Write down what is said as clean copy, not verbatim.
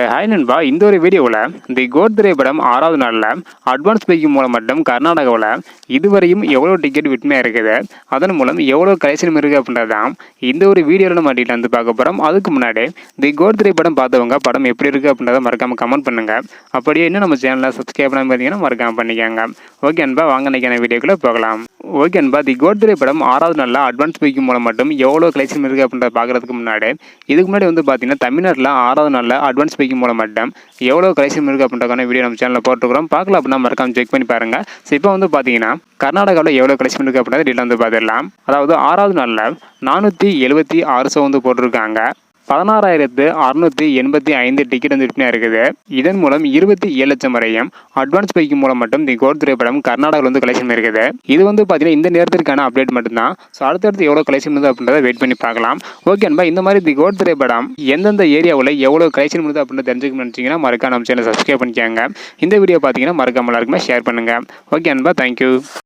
Hi நண்பா, இந்த ஒரு வீடியோவில் தி கோட் திரைப்படம் 6வது நாளில் அட்வான்ஸ் புக்கிங் மூலம் மட்டும் கர்நாடகாவில் இதுவரையும் எவ்வளோ டிக்கெட் விற்பனையாக இருக்குது, அதன் மூலம் எவ்வளோ கலெக்ஷன் இருக்குது அப்படின்றது தான் இந்த ஒரு வீடியோவில் நம்ம டீட்டெயில் வந்து பார்க்க போகிறோம். அதுக்கு முன்னாடி தி கோட் திரைப்படம் பார்த்தவங்க படம் எப்படி இருக்குது அப்படின்றத மறக்காமல் கமெண்ட் பண்ணுங்கள். அப்படியே இன்னும் நம்ம சேனலில் சப்ஸ்கிரைப் பண்ணாமல் பார்த்தீங்கன்னா மறக்காமல் பண்ணிக்கோங்க. ஓகே நண்பா, வாங்க நினைக்கிற வீடியோக்குள்ளே போகலாம். ஓகே நண்பா, தி கோட் திரைப்படம் 6வது நாளில் அட்வான்ஸ் புக்கிங் மூலம் மட்டும் எவ்வளோ கலெக்ஷன் இருக்குது அப்படின்றத பார்க்குறதுக்கு முன்னாடி இதுக்கு முன்னாடி வந்து பார்த்தீங்கன்னா தமிழ்நாட்டில் 6வது நாளில் அட்வான்ஸ் புக்கிங் மூலம் மட்டும் எவ்வளோ கலெக்ஷன் இருக்குது அப்படின்றக்கான வீடியோ நம்ம சேனலில் போட்டுருக்கிறோம். பார்க்கலாம் அப்படின்னா மறக்காம செக் பண்ணி பாருங்கள். ஸோ இப்போ வந்து பார்த்தீங்கன்னா கர்நாடகாவில் எவ்வளோ கலெக்ஷன் இருக்குது அப்படின்றத டீட்டெயில் வந்து பார்த்துடலாம். அதாவது 6வது நாளில் 476 ஷோ வந்து போட்டிருக்காங்க. 16,685 டிக்கெட் வந்து விற்பனையாக இருக்குது. இதன் மூலம் 27 லட்சம் வரையும் அட்வான்ஸ் பைக்கிங் மூலம் மட்டும் தி கோட் திரைப்படம் கர்நாடகாவில் வந்து கலெக்ஷன் இருக்குது. இது வந்து பார்த்தீங்கன்னா இந்த நேரத்திற்கான அப்டேட் மட்டும்தான். ஸோ அடுத்தடுத்து எவ்வளோ கலெக்ஷன் இருக்குது அப்படின்றத வெயிட் பண்ணி பார்க்கலாம். ஓகே நண்பா, இந்த மாதிரி தி கோட் திரைப்படம் எந்தெந்த ஏரியாவில் எவ்வளோ கலெக்ஷன் இருக்குது அப்படின்னு தெரிஞ்சுக்கணும்னு நினச்சிங்கன்னா மறக்காம நம்ம சேனல் சப்ஸ்கிரைப் பண்ணிக்கோங்க. இந்த வீடியோ பார்த்தீங்கன்னா மறக்காம எல்லாருக்குமே ஷேர் பண்ணுங்கள். ஓகே நண்பா, தேங்க்யூ.